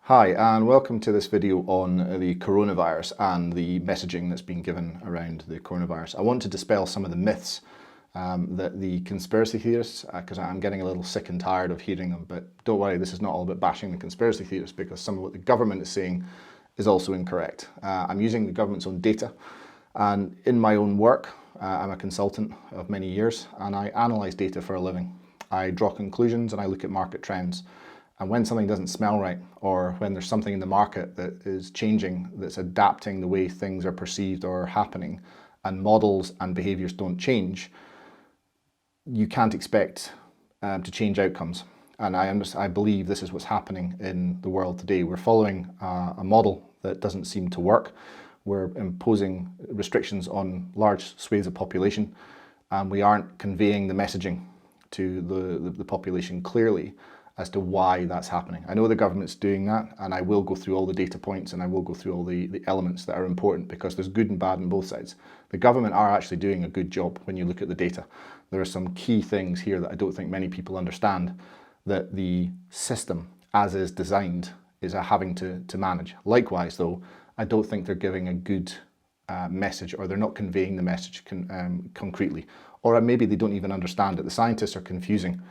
Hi, and welcome to this video on the coronavirus and the messaging that's been given around the coronavirus. I want to dispel some of the myths that the conspiracy theorists, because I'm getting a little sick and tired of hearing them, but don't worry, this is not all about bashing the conspiracy theorists, because some of what the government is saying is also incorrect. I'm using the government's own data, and in my own work, I'm a consultant of many years, and I analyse data for a living. I draw conclusions and I look at market trends. And when something doesn't smell right, or when there's something in the market that is changing, that's adapting the way things are perceived or happening, and models and behaviours don't change, you can't expect to change outcomes. And I believe this is what's happening in the world today. We're following a model that doesn't seem to work. We're imposing restrictions on large swathes of population, and we aren't conveying the messaging to the population clearly as to why that's happening. I know the government's doing that, and I will go through all the data points and I will go through all the elements that are important, because there's good and bad on both sides. The government are actually doing a good job when you look at the data. There are some key things here that I don't think many people understand, that the system as is designed is having to manage. Likewise though, I don't think they're giving a good message, or they're not conveying the message concretely, or maybe they don't even understand it. The scientists are confusing,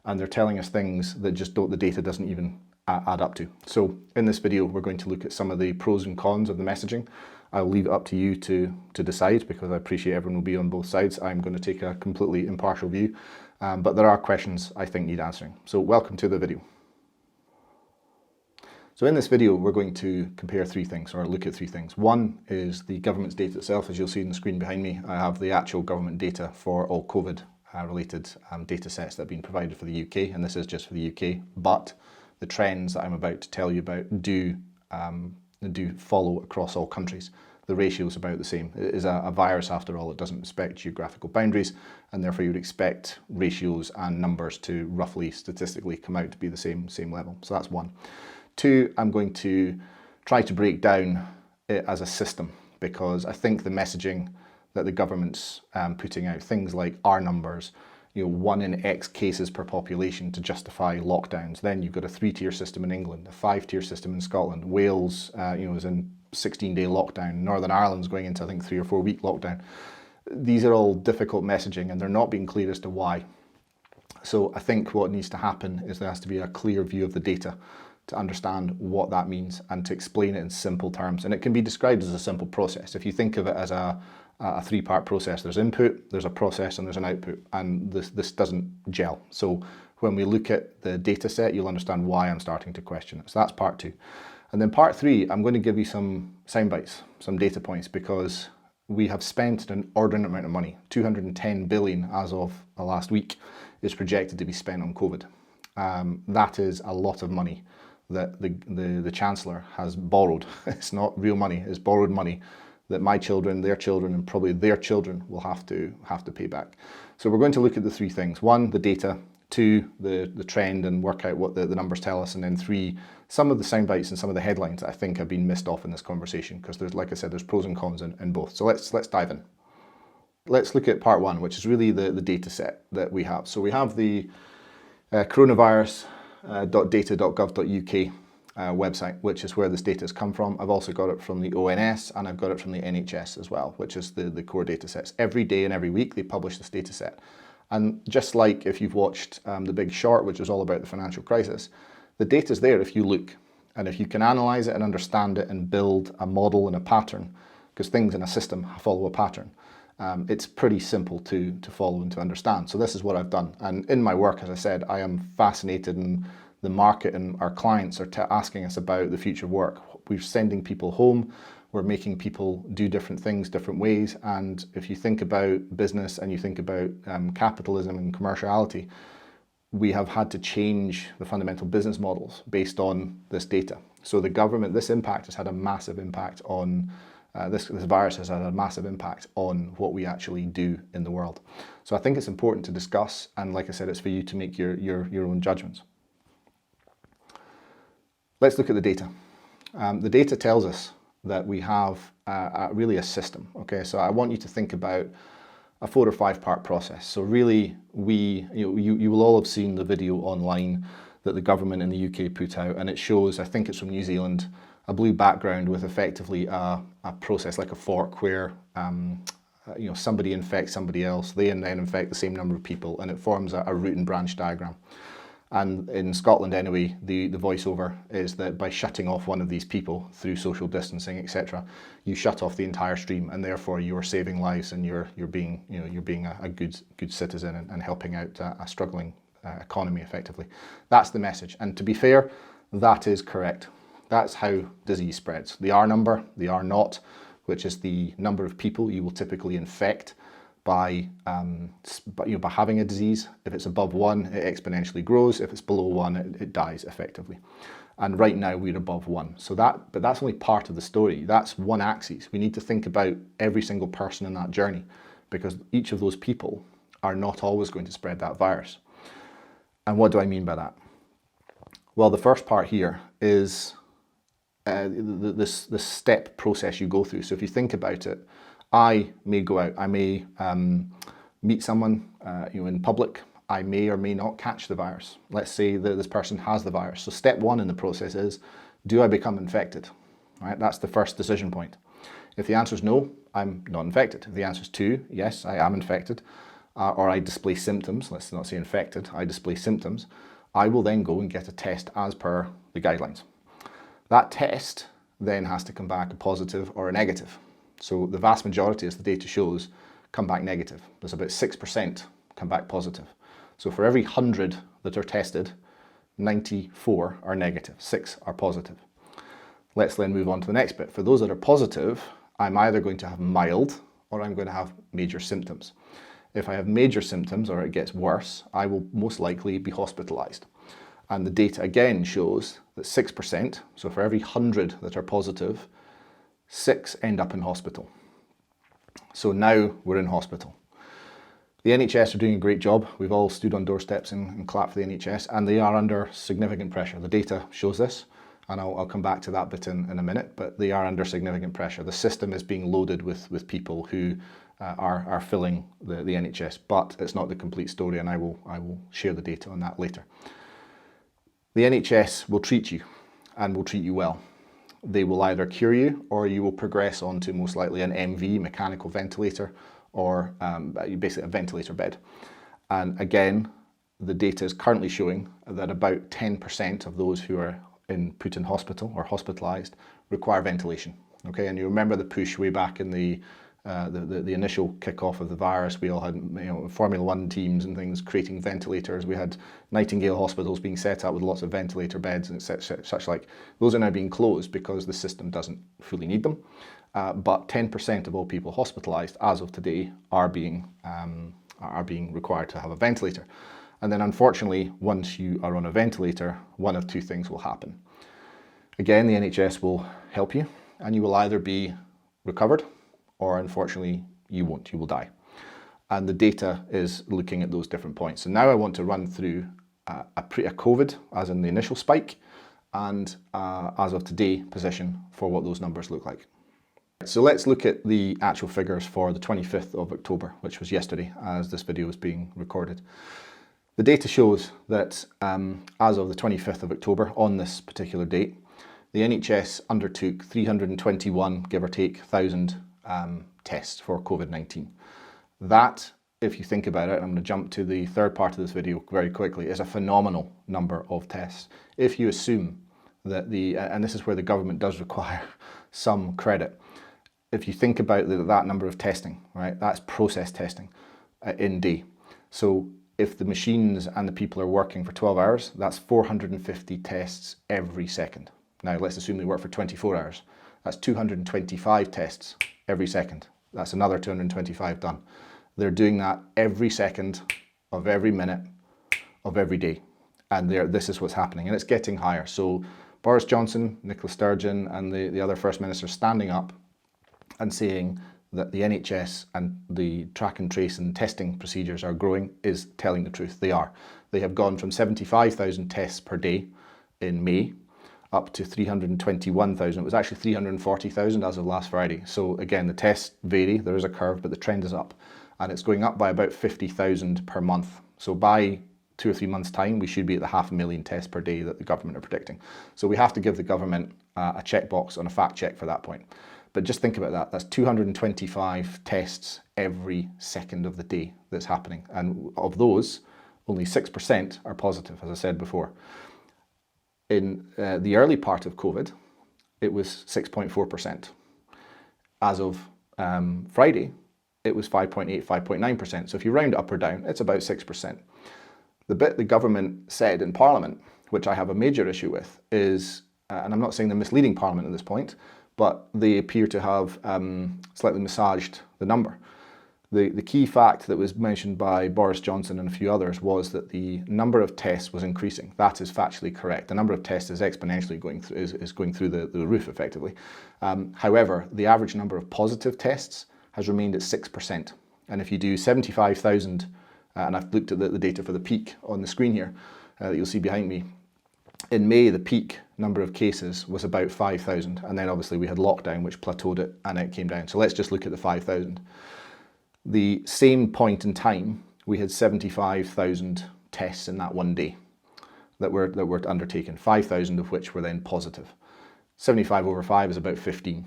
and they're telling us things that the data doesn't even add up to. So in this video, we're going to look at some of the pros and cons of the messaging. I'll leave it up to you to decide, because I appreciate everyone will be on both sides. I'm going to take a completely impartial view, but there are questions I think need answering. So welcome to the video. So in this video, we're going to compare three things, or look at three things. One is the government's data itself. As you'll see on the screen behind me, I have the actual government data for all COVID related data sets that have been provided for the UK, and this is just for the UK, but the trends that I'm about to tell you about do follow across all countries. The ratio is about the same. It is a virus after all. It doesn't respect geographical boundaries, and therefore you would expect ratios and numbers to roughly statistically come out to be the same level. So that's one. Two, I'm going to try to break down it as a system, because I think the messaging that the government's putting out, things like our numbers, 1 in X cases per population to justify lockdowns. Then you've got a 3-tier system in England, a 5-tier system in Scotland. Wales, is in 16-day lockdown. Northern Ireland's going into, I think, 3 or 4 week lockdown. These are all difficult messaging, and they're not being clear as to why. So I think what needs to happen is there has to be a clear view of the data to understand what that means and to explain it in simple terms. And it can be described as a simple process. If you think of it as a 3-part process, there's input, there's a process, and there's an output, and this doesn't gel. So when we look at the data set, you'll understand why I'm starting to question it. So that's part 2. And then part 3, I'm going to give you some sound bites, some data points, because we have spent an inordinate amount of money. 210 billion as of the last week is projected to be spent on COVID. That is a lot of money that the Chancellor has borrowed. It's not real money, it's borrowed money that my children, their children, and probably their children will have to pay back. So we're going to look at the 3 things. 1, the data. 2, the trend, and work out what the numbers tell us. And then 3, some of the sound bites and some of the headlines that I think have been missed off in this conversation, because there's, like I said, there's pros and cons in both. So let's dive in. Let's look at part 1, which is really the data set that we have. So we have the coronavirus.data.gov.uk website, which is where this data has come from. I've also got it from the ONS, and I've got it from the NHS as well, which is the core data sets. Every day and every week they publish this data set. And just like if you've watched The Big Short, which is all about the financial crisis, the data's there if you look. And if you can analyse it and understand it and build a model and a pattern, because things in a system follow a pattern, it's pretty simple to follow and to understand. So this is what I've done. And in my work, as I said, I am fascinated, in the market and our clients are asking us about the future of work. We're sending people home, we're making people do different things, different ways. And if you think about business and you think about capitalism and commerciality, we have had to change the fundamental business models based on this data. So the government, this impact has had a massive impact on, this virus has had a massive impact on what we actually do in the world. So I think it's important to discuss, and like I said, it's for you to make your own judgments. Let's look at the data. The data tells us that we have really a system. Okay, so I want you to think about a 4 or 5 part process. So really, you will all have seen the video online that the government in the UK put out, and it shows, I think it's from New Zealand, a blue background with effectively a process like a fork where somebody infects somebody else, they then infect the same number of people, and it forms a root and branch diagram. And in Scotland anyway, the voiceover is that by shutting off one of these people through social distancing, etc., you shut off the entire stream, and therefore you are saving lives, and you're being a good citizen and helping out a struggling economy effectively. That's the message. And to be fair, that is correct. That's how disease spreads. The R number, the R naught, which is the number of people you will typically infect by having a disease. If it's above 1, it exponentially grows. If it's below 1, it dies effectively. And right now we're above 1. But that's only part of the story. That's one axis. We need to think about every single person in that journey, because each of those people are not always going to spread that virus. And what do I mean by that? Well, the first part here is this step process you go through. So if you think about it, I may go out, I may meet someone in public, I may or may not catch the virus. Let's say that this person has the virus. So step 1 in the process is, do I become infected? Right? That's the first decision point. If the answer is no, I'm not infected. If the answer is 2, yes, I am infected, or I display symptoms, let's not say infected, I display symptoms, I will then go and get a test as per the guidelines. That test then has to come back a positive or a negative. So the vast majority, as the data shows, come back negative. There's about 6% come back positive. So for every 100 that are tested, 94 are negative, 6 are positive. Let's then move on to the next bit. For those that are positive, I'm either going to have mild or I'm going to have major symptoms. If I have major symptoms or it gets worse, I will most likely be hospitalized. And the data again shows that 6%, so for every 100 that are positive, 6 end up in hospital. So now we're in hospital. The NHS are doing a great job. We've all stood on doorsteps and clapped for the NHS, and they are under significant pressure. The data shows this, and I'll come back to that bit in a minute, but they are under significant pressure. The system is being loaded with people who are filling the NHS, but it's not the complete story, and I will share the data on that later. The NHS will treat you, and will treat you well. They will either cure you, or you will progress on to most likely an MV, mechanical ventilator, or basically a ventilator bed. And again, the data is currently showing that about 10% of those who are put in hospital or hospitalized require ventilation. Okay, and you remember the push way back in the initial kickoff of the virus. We all had Formula 1 teams and things creating ventilators. We had Nightingale hospitals being set up with lots of ventilator beds and such like. Those are now being closed because the system doesn't fully need them. But 10% of all people hospitalized as of today are being required to have a ventilator. And then unfortunately, once you are on a ventilator, one of two things will happen. Again, the NHS will help you, and you will either be recovered, or unfortunately you won't, you will die. And the data is looking at those different points. So now I want to run through a COVID, as in the initial spike, and as of today position for what those numbers look like. So let's look at the actual figures for the 25th of October, which was yesterday as this video was being recorded. The data shows that as of the 25th of October, on this particular date, the NHS undertook 321, give or take, 1,000 tests for COVID-19. That, if you think about it, I'm going to jump to the third part of this video very quickly, is a phenomenal number of tests. If you assume that and this is where the government does require some credit, if you think about that number of testing, right, that's process testing in day. So if the machines and the people are working for 12 hours, that's 450 tests every second. Now let's assume they work for 24 hours. That's 225 tests every second. That's another 225 done. They're doing that every second of every minute of every day. And this is what's happening, and it's getting higher. So Boris Johnson, Nicola Sturgeon, and the other First Minister standing up and saying that the NHS and the track and trace and testing procedures are growing is telling the truth. They are. They have gone from 75,000 tests per day in May up to 321,000. It was actually 340,000 as of last Friday. So again, the tests vary. There is a curve, but the trend is up. And it's going up by about 50,000 per month. So by 2 or 3 months' time, we should be at the 500,000 tests per day that the government are predicting. So we have to give the government a checkbox on a fact check for that point. But just think about that. That's 225 tests every second of the day that's happening. And of those, only 6% are positive, as I said before. In the early part of COVID, it was 6.4%. As of Friday, it was 5.8, 5.9%. So if you round it up or down, it's about 6%. The bit the government said in Parliament, which I have a major issue with, is, and I'm not saying they're misleading Parliament at this point, but they appear to have slightly massaged the number. The key fact that was mentioned by Boris Johnson and a few others was that the number of tests was increasing. That is factually correct. The number of tests is exponentially going through the roof, effectively. However, the average number of positive tests has remained at 6%. And if you do 75,000, and I've looked at the data for the peak on the screen here that you'll see behind me, in May, the peak number of cases was about 5,000. And then obviously we had lockdown, which plateaued it, and it came down. So let's just look at the 5,000. The same point in time, we had 75,000 tests in that one day that were undertaken, 5,000 of which were then positive. 75 over 5 is about 15.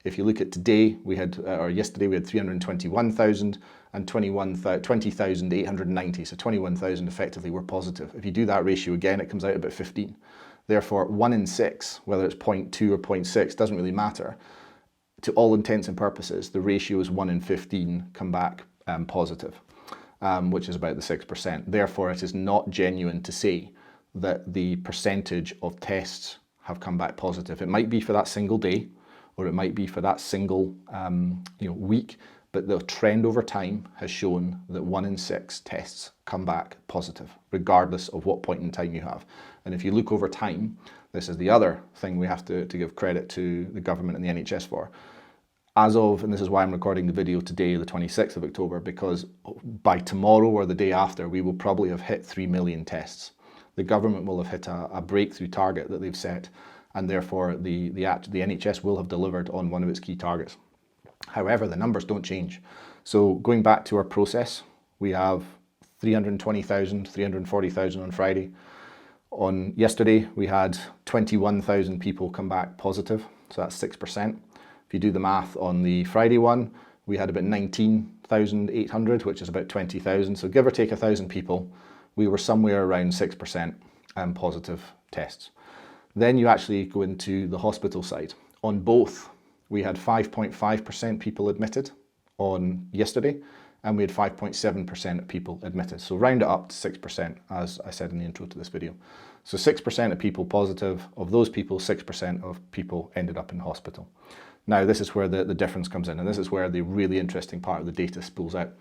If you look at today, yesterday we had 321,000 and 20,890, so 21,000 effectively were positive. If you do that ratio again, it comes out about 15. Therefore, 1 in 6, whether it's 0.2 or 0.6, doesn't really matter. To all intents and purposes, the ratio is 1 in 15 come back positive, which is about the 6%. Therefore, it is not genuine to say that the percentage of tests have come back positive. It might be for that single day, or it might be for that single week, but the trend over time has shown that 1 in 6 tests come back positive, regardless of what point in time you have. And if you look over time, this is the other thing we have to give credit to the government and the NHS for. As of, and this is why I'm recording the video today, the 26th of October, because by tomorrow or the day after, we will probably have hit 3 million tests. The government will have hit a breakthrough target that they've set, and therefore the NHS will have delivered on one of its key targets. However, the numbers don't change. So going back to our process, we have 320,000, 340,000 on Friday. On yesterday, we had 21,000 people come back positive, so that's 6%. If you do the math on the Friday one, we had about 19,800, which is about 20,000. So give or take 1,000 people, we were somewhere around 6% positive tests. Then you actually go into the hospital side. On both, we had 5.5% people admitted on yesterday, and we had 5.7% of people admitted. So round it up to 6%, as I said in the intro to this video. So 6% of people positive. Of those people, 6% of people ended up in hospital. Now, this is where the difference comes in, and this is where the really interesting part of the data spools out.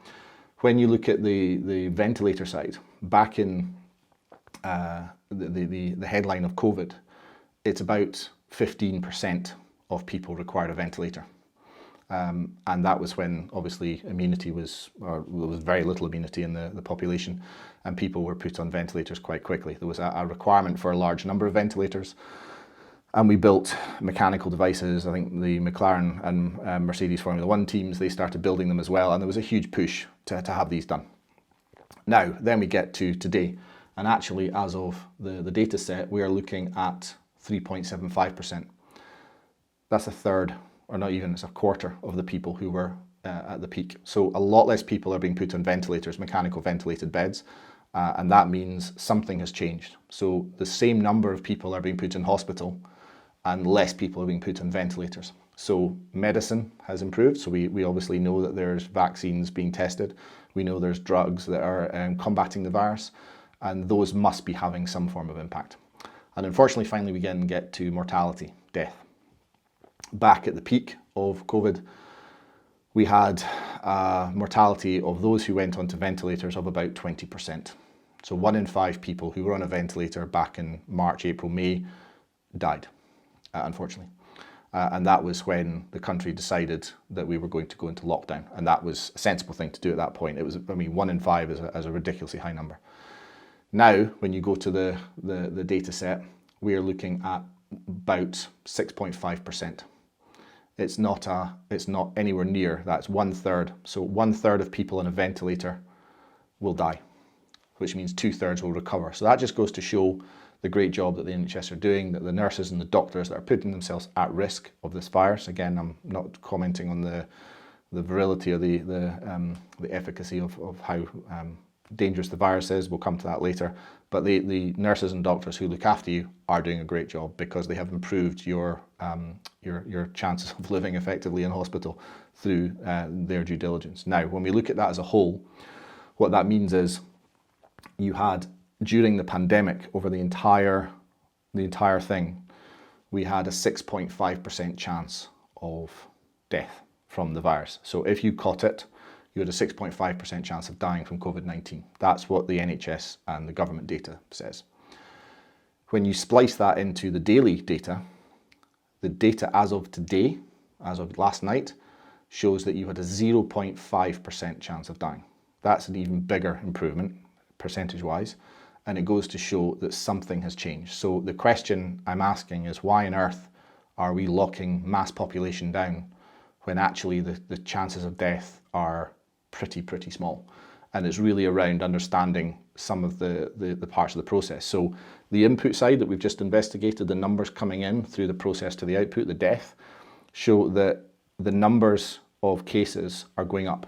When you look at the ventilator side, back in the headline of COVID, it's about 15% of people required a ventilator. And that was when obviously immunity was, or there was very little immunity in the population, and people were put on ventilators quite quickly. There was a requirement for a large number of ventilators, and we built mechanical devices. I think the McLaren and Mercedes Formula One teams, they started building them as well, and there was a huge push to have these done. Now, then we get to today, and actually as of the data set, we are looking at 3.75%. That's a third, or not even, it's a quarter of the people who were at the peak. So a lot less people are being put on ventilators, mechanical ventilated beds, and that means something has changed. So the same number of people are being put in hospital and less people are being put on ventilators. So medicine has improved. So we obviously know that there's vaccines being tested. We know there's drugs that are combating the virus, and those must be having some form of impact. And unfortunately, finally, we again get to mortality, death. Back at the peak of COVID, we had a mortality of those who went onto ventilators of about 20%. So 1 in 5 people who were on a ventilator back in March, April, May died, unfortunately. And that was when the country decided that we were going to go into lockdown. And that was a sensible thing to do at that point. It was, 1 in 5 is a ridiculously high number. Now, when you go to the data set, we are looking at about 6.5%. It's not anywhere near, that's 1/3. So 1/3 of people on a ventilator will die. which means 2/3 will recover. So that just goes to show the great job that the NHS are doing, that the nurses and the doctors that are putting themselves at risk of this virus. Again, I'm not commenting on the virility or the efficacy of how dangerous the virus is. We'll come to that later. But the nurses and doctors who look after you are doing a great job because they have improved your chances of living effectively in hospital through their due diligence. Now, when we look at that as a whole, what that means is you had, during the pandemic, over the entire thing, we had a 6.5% chance of death from the virus. So if you caught it, you had a 6.5% chance of dying from COVID-19. That's what the NHS and the government data says. When you splice that into the daily data, the data as of today, as of last night, shows that you had a 0.5% chance of dying. That's an even bigger improvement, percentage-wise, and it goes to show that something has changed. So the question I'm asking is, why on earth are we locking mass population down when actually the chances of death are pretty small? And it's really around understanding some of the parts of the process. So the input side that we've just investigated, the numbers coming in through the process to the output, the death, show that the numbers of cases are going up,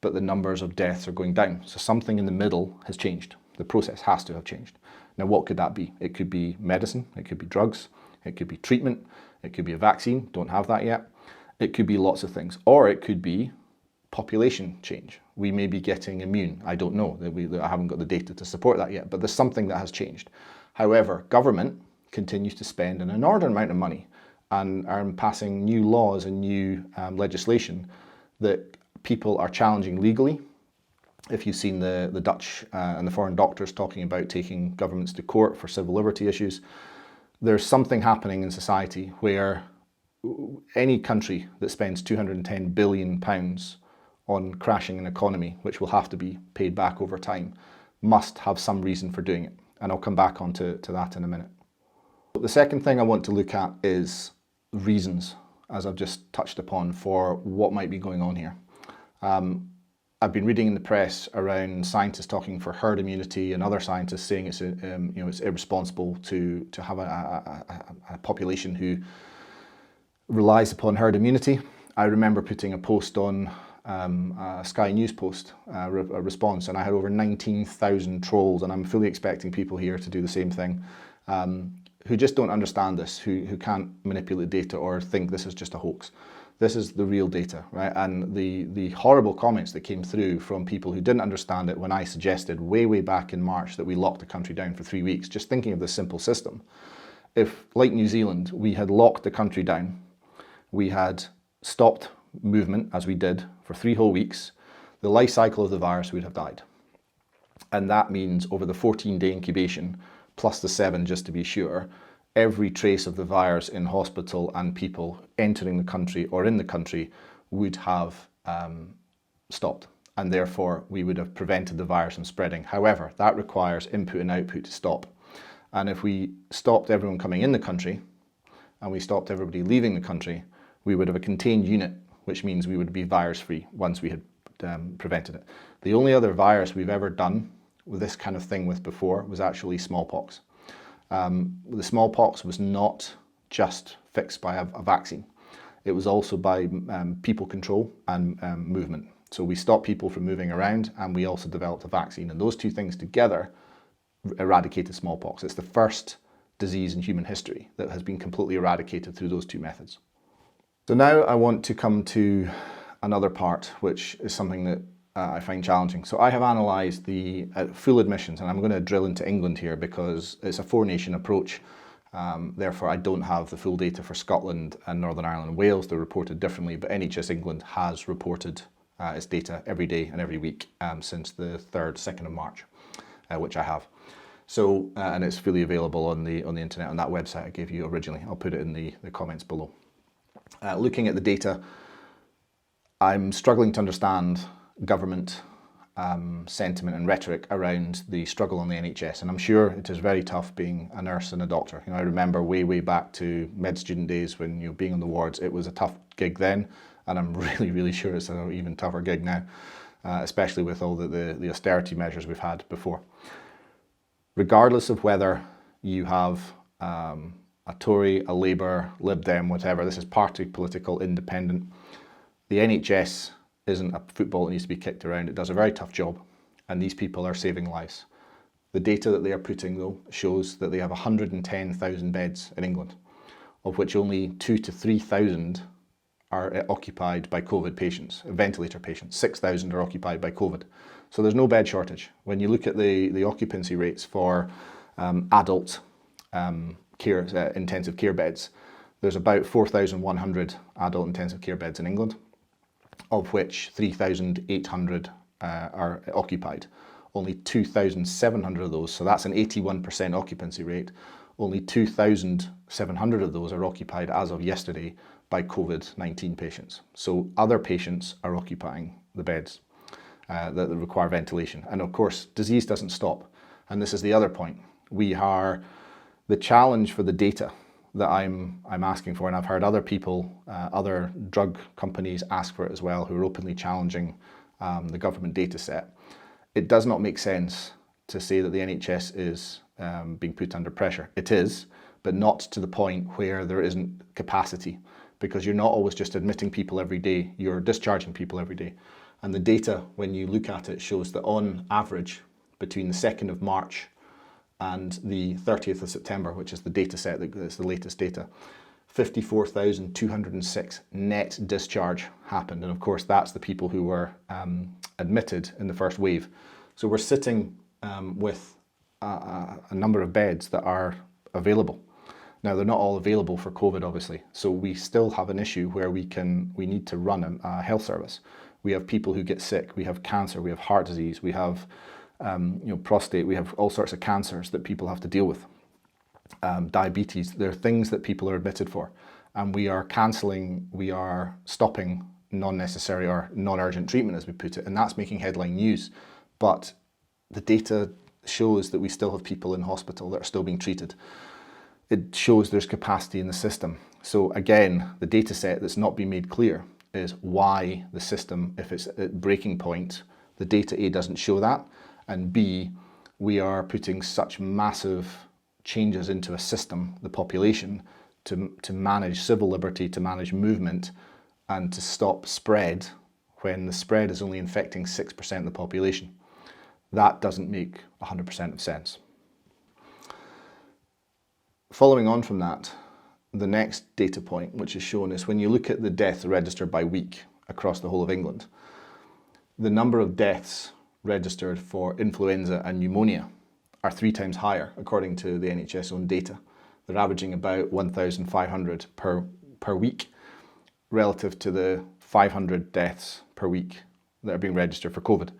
but the numbers of deaths are going down. So something in the middle has changed. The process has to have changed. Now, what could that be? It could be medicine, it could be drugs, it could be treatment, it could be a vaccine, don't have that yet. It could be lots of things, or it could be population change. We may be getting immune. I don't know. I haven't got the data to support that yet, but there's something that has changed. However, government continues to spend an inordinate amount of money and are passing new laws and new legislation that people are challenging legally. If you've seen the Dutch and the foreign doctors talking about taking governments to court for civil liberty issues, there's something happening in society where any country that spends £210 billion on crashing an economy, which will have to be paid back over time, must have some reason for doing it. And I'll come back on to that in a minute. The second thing I want to look at is reasons, as I've just touched upon, for what might be going on here. I've been reading in the press around scientists talking for herd immunity and other scientists saying it's it's irresponsible to have a population who relies upon herd immunity. I remember putting a post on a Sky News post, a response, and I had over 19,000 trolls, and I'm fully expecting people here to do the same thing, who just don't understand this, who can't manipulate data or think this is just a hoax. This is the real data, right? And the horrible comments that came through from people who didn't understand it when I suggested way back in March that we locked the country down for 3 weeks, just thinking of this simple system. If, like New Zealand, we had locked the country down, we had stopped movement, as we did, for 3 whole weeks, the life cycle of the virus would have died. And that means over the 14-day incubation, plus the 7 just to be sure, every trace of the virus in hospital and people entering the country or in the country would have stopped. And therefore, we would have prevented the virus from spreading. However, that requires input and output to stop. And if we stopped everyone coming in the country and we stopped everybody leaving the country, we would have a contained unit, which means we would be virus-free once we had prevented it. The only other virus we've ever done with this kind of thing with before was actually smallpox. The smallpox was not just fixed by a vaccine. It was also by people control and movement. So we stopped people from moving around, and we also developed a vaccine. And those two things together eradicated smallpox. It's the first disease in human history that has been completely eradicated through those two methods. So now I want to come to another part, which is something that I find challenging. So I have analysed the full admissions, and I'm going to drill into England here because it's a 4-nation approach. Therefore, I don't have the full data for Scotland and Northern Ireland and Wales. They're reported differently, but NHS England has reported its data every day and every week since the 2nd of March, which I have. So, and it's fully available on the internet on that website I gave you originally. I'll put it in the comments below. Looking at the data, I'm struggling to understand government sentiment and rhetoric around the struggle on the NHS, and I'm sure it is very tough being a nurse and a doctor. I remember way back to med student days when being on the wards, it was a tough gig then, and I'm really sure it's an even tougher gig now. especially with all the austerity measures we've had before. Regardless of whether you have a Tory, a Labour, Lib Dem, whatever, this is party political, independent. The NHS isn't a football that needs to be kicked around. It does a very tough job, and these people are saving lives. The data that they are putting, though, shows that they have 110,000 beds in England, of which only 2,000 to 3,000 are occupied by COVID patients, ventilator patients. 6,000 are occupied by COVID. So there's no bed shortage. When you look at the occupancy rates for adult intensive care beds, there's about 4,100 adult intensive care beds in England, of which 3,800 are occupied. Only 2,700 of those, so that's an 81% occupancy rate, only 2,700 of those are occupied as of yesterday by COVID-19 patients. So other patients are occupying the beds that require ventilation. And of course, disease doesn't stop. And this is the other point. The challenge for the data that I'm asking for, and I've heard other people, other drug companies ask for it as well, who are openly challenging the government data set. It does not make sense to say that the NHS is being put under pressure. It is, but not to the point where there isn't capacity, because you're not always just admitting people every day, you're discharging people every day. And the data, when you look at it, shows that on average, between the 2nd of March and the 30th of September, which is the data set that's the latest data, 54,206 net discharge happened. And of course, that's the people who were admitted in the first wave. So we're sitting with a number of beds that are available. Now, they're not all available for COVID, obviously. So we still have an issue where we need to run a health service. We have people who get sick, we have cancer, we have heart disease, we have prostate, we have all sorts of cancers that people have to deal with. Diabetes, there are things that people are admitted for. And we are stopping non-necessary or non-urgent treatment, as we put it, and that's making headline news. But the data shows that we still have people in hospital that are still being treated. It shows there's capacity in the system. So again, the data set that's not been made clear is why the system, if it's at breaking point, the data A doesn't show that, and B, we are putting such massive changes into a system, the population, to manage civil liberty, to manage movement, and to stop spread when the spread is only infecting 6% of the population. That doesn't make 100% of sense. Following on from that, the next data point which is shown is when you look at the death registered by week across the whole of England, the number of deaths registered for influenza and pneumonia are 3 times higher, according to the NHS own data. They're averaging about 1,500 per week, relative to the 500 deaths per week that are being registered for COVID.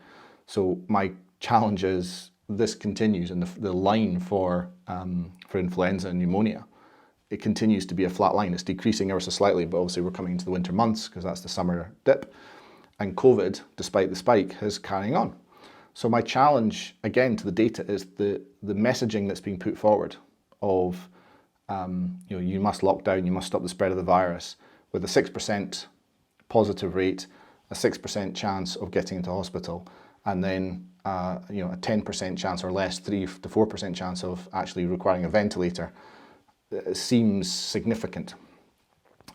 So my challenge is this continues, and the line for influenza and pneumonia, it continues to be a flat line. It's decreasing ever so slightly, but obviously we're coming into the winter months because that's the summer dip. And COVID, despite the spike, is carrying on. So my challenge, again, to the data is the messaging that's being put forward of, you must lock down, you must stop the spread of the virus, with a 6% positive rate, a 6% chance of getting into hospital, and then a 10% chance or less, 3 to 4% chance of actually requiring a ventilator. It seems significant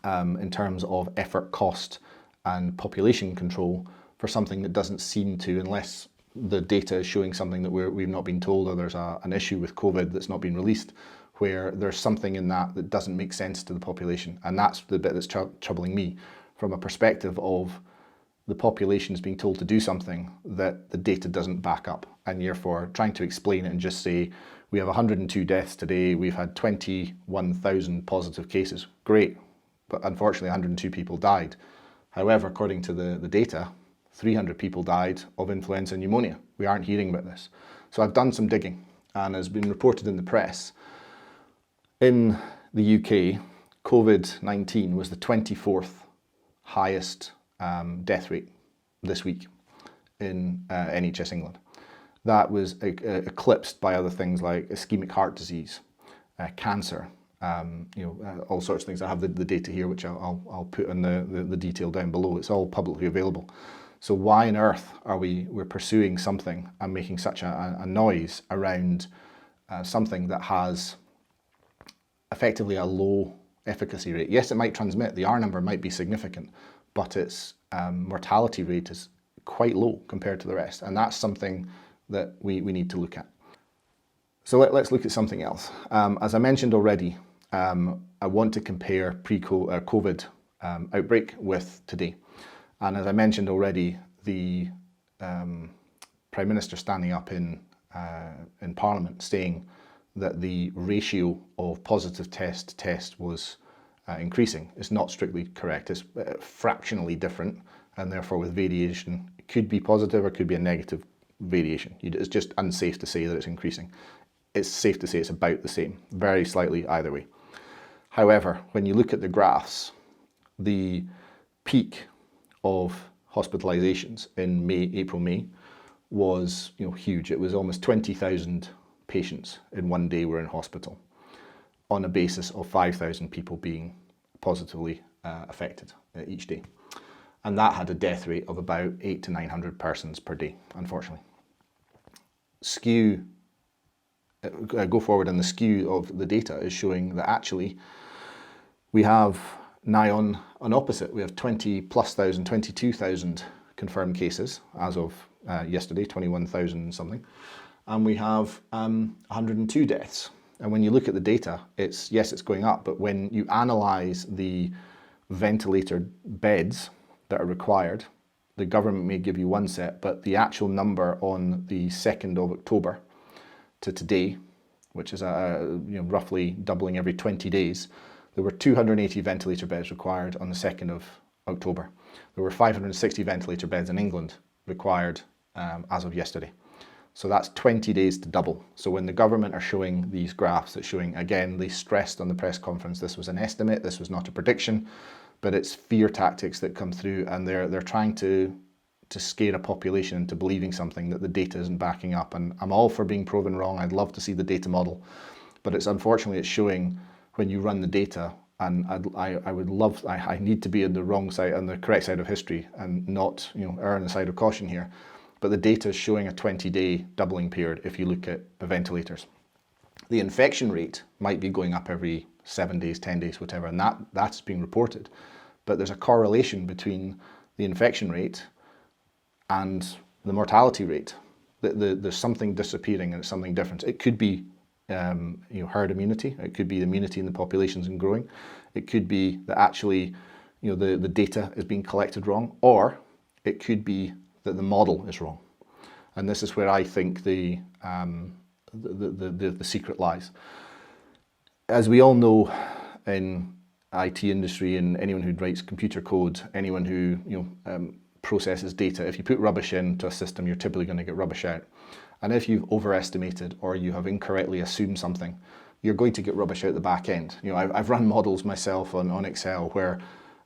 in terms of effort, cost, and population control for something that doesn't seem to, unless the data is showing something that we've not been told, or there's an issue with COVID that's not been released, where there's something in that doesn't make sense to the population. And that's the bit that's troubling me from a perspective of the population is being told to do something that the data doesn't back up. And therefore trying to explain it and just say, we have 102 deaths today, we've had 21,000 positive cases. Great, but unfortunately 102 people died. However, according to the data, 300 people died of influenza and pneumonia. We aren't hearing about this. So I've done some digging, and has been reported in the press. In the UK, COVID-19 was the 24th highest death rate this week in NHS England. That was eclipsed by other things like ischemic heart disease, cancer, all sorts of things. I have the data here, which I'll put in the detail down below. It's all publicly available. So why on earth are we're pursuing something and making such a noise around something that has effectively a low efficacy rate? Yes, it might transmit, the R number might be significant, but its mortality rate is quite low compared to the rest, and that's something that we need to look at. So let's look at something else. As I mentioned already, I want to compare pre-COVID outbreak with today. And as I mentioned already, the Prime Minister standing up in Parliament saying that the ratio of positive test to test was increasing is not strictly correct. It's fractionally different, and therefore with variation, it could be positive or could be a negative variation. It's just unsafe to say that it's increasing. It's safe to say it's about the same, very slightly either way. However, when you look at the graphs, the peak of hospitalizations in April, May was huge. It was almost 20,000 patients in one day were in hospital on a basis of 5,000 people being positively affected each day. And that had a death rate of about 800 to 900 persons per day, unfortunately. Go forward, and the skew of the data is showing that actually we have nigh on an opposite. We have 22,000 confirmed cases as of yesterday, 21,000 something, and we have 102 deaths. And when you look at the data, it's going up, but when you analyse the ventilator beds that are required, the government may give you one set, but the actual number on the 2nd of October to today, which is roughly doubling every 20 days, there were 280 ventilator beds required on the 2nd of October. There were 560 ventilator beds in England required as of yesterday. So that's 20 days to double. So when the government are showing these graphs, it's showing, again, they stressed on the press conference, this was an estimate, this was not a prediction, but it's fear tactics that come through, and they're trying to scare a population into believing something that the data isn't backing up. And I'm all for being proven wrong. I'd love to see the data model, but it's showing when you run the data, and I need to be on the wrong side, on the correct side of history, and not err on the side of caution here. But the data is showing a 20-day doubling period if you look at the ventilators. The infection rate might be going up every 7 days, 10 days, whatever, and that's being reported. But there's a correlation between the infection rate and the mortality rate. There's something disappearing and it's something different. It could be herd immunity. It could be the immunity in the populations and growing. It could be that actually the data is being collected wrong, or it could be that the model is wrong. And this is where I think the secret lies. As we all know, in IT industry, and anyone who writes computer code, anyone who processes data, if you put rubbish into a system, you're typically going to get rubbish out. And if you've overestimated or you have incorrectly assumed something, you're going to get rubbish out the back end. I've run models myself on Excel where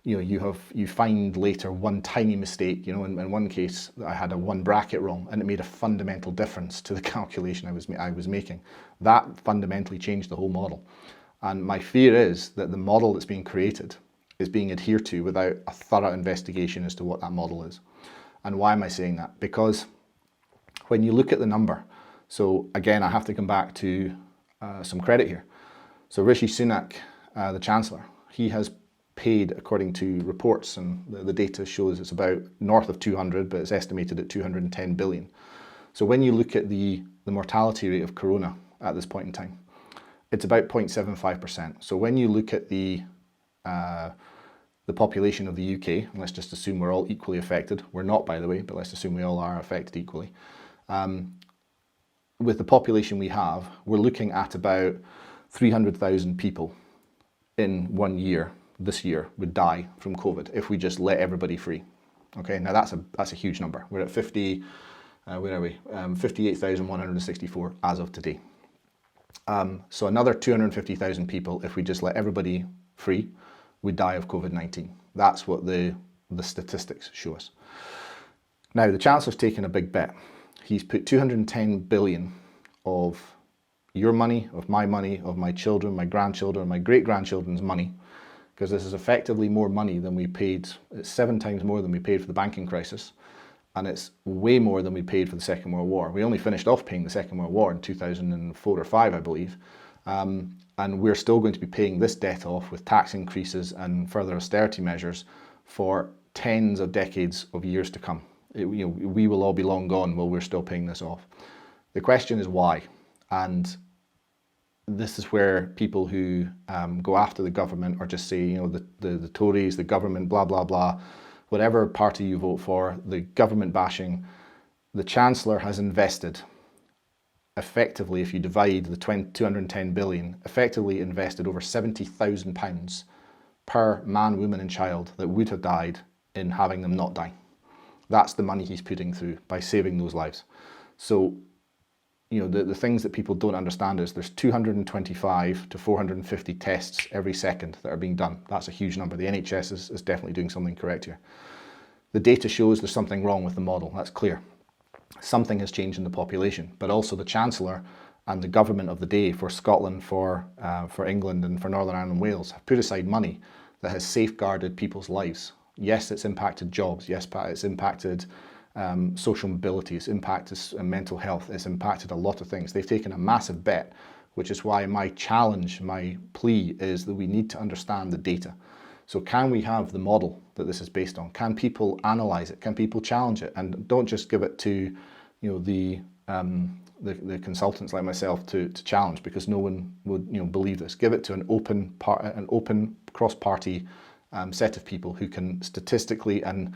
you find later one tiny mistake. In one case, I had a one bracket wrong, and it made a fundamental difference to the calculation I was making. That fundamentally changed the whole model. And my fear is that the model that's being created is being adhered to without a thorough investigation as to what that model is. And why am I saying that? Because when you look at the number, so again, I have to come back to some credit here. So Rishi Sunak, the Chancellor, he has paid, according to reports, and the data shows it's about north of 200, but it's estimated at 210 billion. So when you look at the mortality rate of corona at this point in time, it's about 0.75%. So when you look at the population of the UK, and let's just assume we're all equally affected. We're not, by the way, but let's assume we all are affected equally. With the population we have, we're looking at about 300,000 people in 1 year, this year, would die from COVID if we just let everybody free. Okay, now that's a huge number. We're at 58,164 as of today. So another 250,000 people, if we just let everybody free, would die of COVID-19. That's what the statistics show us. Now, the Chancellor's taken a big bet. He's put 210 billion of your money, of my children, my grandchildren, my great-grandchildren's money, because this is effectively more money than we paid. It's 7 times more than we paid for the banking crisis. and it's way more than we paid for the Second World War. We only finished off paying the Second World War in 2004 or 5, I believe. And we're still going to be paying this debt off with tax increases and further austerity measures for tens of decades of years to come. We will all be long gone while we're still paying this off. The question is why? And this is where people who go after the government or just say, the Tories, the government, blah, blah, blah, whatever party you vote for, the government bashing, the Chancellor has invested, effectively, if you divide the 210 billion, effectively invested over £70,000 per man, woman and child that would have died in having them not die. That's the money he's putting through by saving those lives. So, the things that people don't understand is there's 225 to 450 tests every second that are being done. That's a huge number. The NHS is definitely doing something correct here. The data shows there's something wrong with the model. That's clear. Something has changed in the population, but also the Chancellor and the government of the day for Scotland, for England and for Northern Ireland and Wales have put aside money that has safeguarded people's lives. Yes, it's impacted jobs. Yes, it's impacted social mobility. It's impacted mental health. It's impacted a lot of things. They've taken a massive bet, which is why my challenge, my plea is that we need to understand the data. So can we have the model that this is based on? Can people analyze it? Can people challenge it? And don't just give it to the consultants like myself to challenge, because no one would believe this. Give it to an open cross-party set of people who can statistically and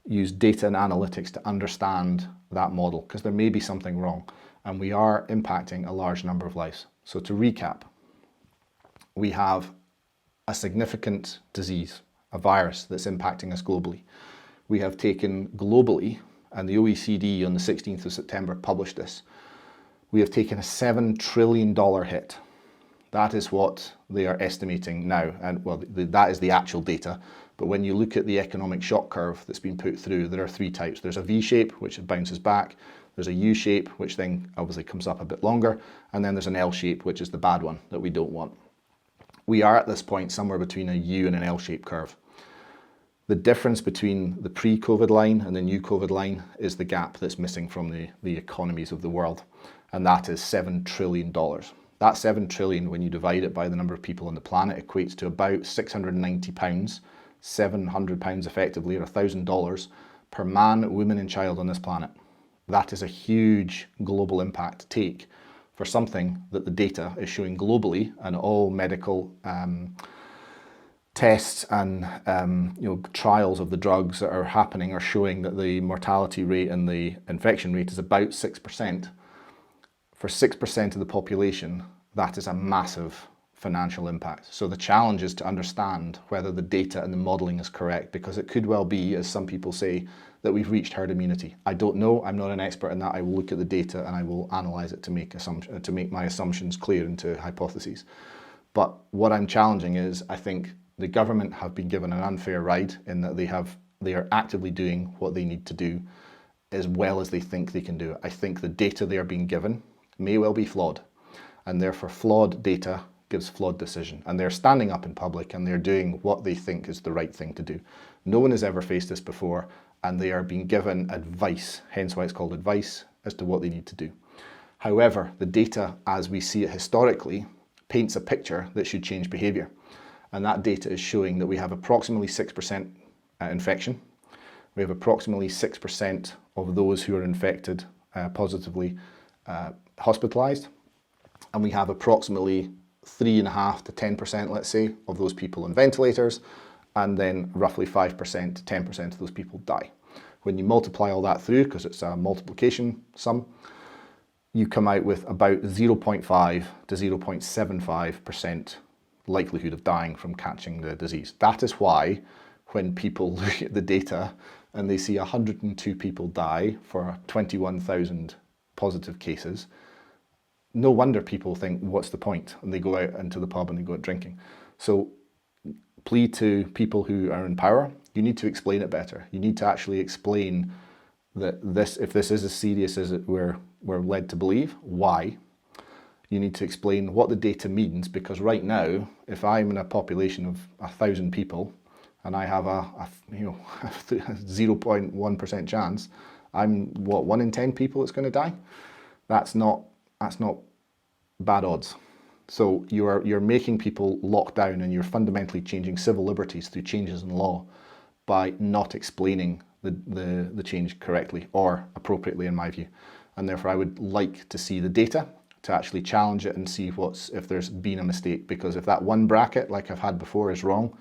use data and analytics to understand that model, because there may be something wrong and we are impacting a large number of lives. So to recap, we have a significant disease, a virus that's impacting us globally. We have taken globally, and the OECD on the 16th of September published this, we have taken a $7 trillion hit. That is what they are estimating now. And well, that is the actual data. But when you look at the economic shock curve that's been put through, there are three types. There's a V shape, which bounces back. There's a U shape, which then obviously comes up a bit longer. And then there's an L shape, which is the bad one that we don't want. We are at this point somewhere between a U and an L-shaped curve. The difference between the pre-COVID line and the new COVID line is the gap that's missing from the economies of the world. And that is $7 trillion. That $7 trillion, when you divide it by the number of people on the planet, equates to about £690, £700 effectively, or $1,000 per man, woman and child on this planet. That is a huge global impact to take for something that the data is showing globally, and all medical tests and trials of the drugs that are happening are showing that the mortality rate and the infection rate is about 6%. For 6% of the population, that is a massive financial impact. So the challenge is to understand whether the data and the modelling is correct, because it could well be, as some people say, that we've reached herd immunity. I don't know. I'm not an expert in that. I will look at the data and I will analyse it to make my assumptions clear into hypotheses. But what I'm challenging is, I think the government have been given an unfair ride in that they are actively doing what they need to do as well as they think they can do it. I think the data they are being given may well be flawed, and therefore flawed data gives flawed decision. And they're standing up in public and they're doing what they think is the right thing to do. No one has ever faced this before, and they are being given advice, hence why it's called advice, as to what they need to do. However, the data as we see it historically paints a picture that should change behaviour. And that data is showing that we have approximately 6% infection. We have approximately 6% of those who are infected positively hospitalised. And we have approximately 3.5 to 10%, let's say, of those people on ventilators. And then roughly 5% to 10% of those people die. When you multiply all that through, because it's a multiplication sum, you come out with about 0.5 to 0.75% likelihood of dying from catching the disease. That is why when people look at the data and they see 102 people die for 21,000 positive cases, no wonder people think, what's the point? And they go out into the pub and they go out drinking. So plea to people who are in power, you need to explain it better. You need to actually explain that if this is as serious as we're led to believe, why? You need to explain what the data means, because right now, if I'm in a population of 1,000 people and I have a 0.1% chance, I'm what, 1 in 10 people that's going to die? That's not bad odds. So you're making people lock down, and you're fundamentally changing civil liberties through changes in law by not explaining the change correctly or appropriately, in my view. And therefore I would like to see the data to actually challenge it and see if there's been a mistake, because if that one bracket, like I've had before, is wrong,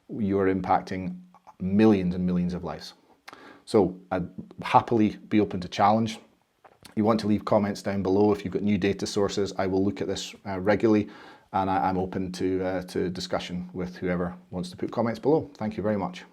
you're impacting millions and millions of lives. So I'd happily be open to challenge. You want to leave comments down below if you've got new data sources. I will look at this regularly, and I'm open to discussion with whoever wants to put comments below. Thank you very much.